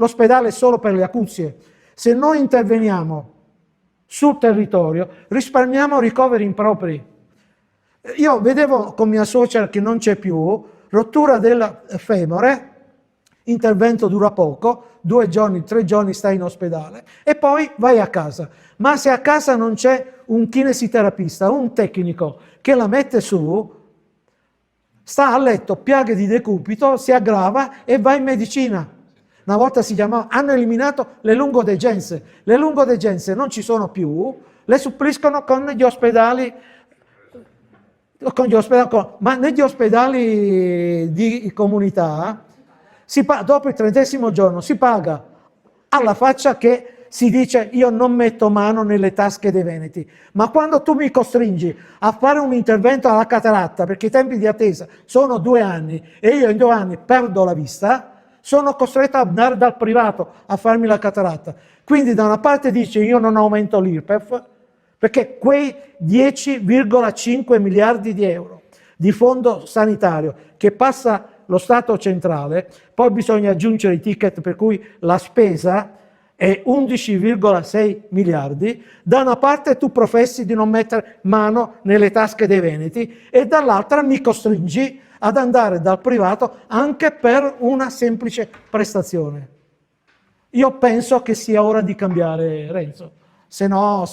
l'ospedale è solo per le acuzie. Se noi interveniamo sul territorio, risparmiamo ricoveri impropri. Io vedevo con mia suocera, che non c'è più, rottura del femore, intervento dura poco, 2 giorni, 3 giorni stai in ospedale e poi vai a casa. Ma se a casa non c'è un kinesiterapista, un tecnico che la mette su, sta a letto, piaghe di decubito, si aggrava e va in medicina. Una volta si chiamava, hanno eliminato le lungodegenze. Le lungodegenze non ci sono più, le suppliscono con gli ospedali, ma negli ospedali di comunità, dopo il 30° giorno si paga alla faccia che si dice io non metto mano nelle tasche dei veneti, ma quando tu mi costringi a fare un intervento alla cataratta, perché i tempi di attesa sono 2 anni e io in 2 anni perdo la vista, sono costretto ad andare dal privato a farmi la cataratta. Quindi da una parte dice io non aumento l'IRPEF, perché quei 10,5 miliardi di euro di fondo sanitario che passa lo Stato centrale, poi bisogna aggiungere i ticket per cui la spesa è 11,6 miliardi, da una parte tu professi di non mettere mano nelle tasche dei veneti e dall'altra mi costringi ad andare dal privato anche per una semplice prestazione. Io penso che sia ora di cambiare, Renzo, se no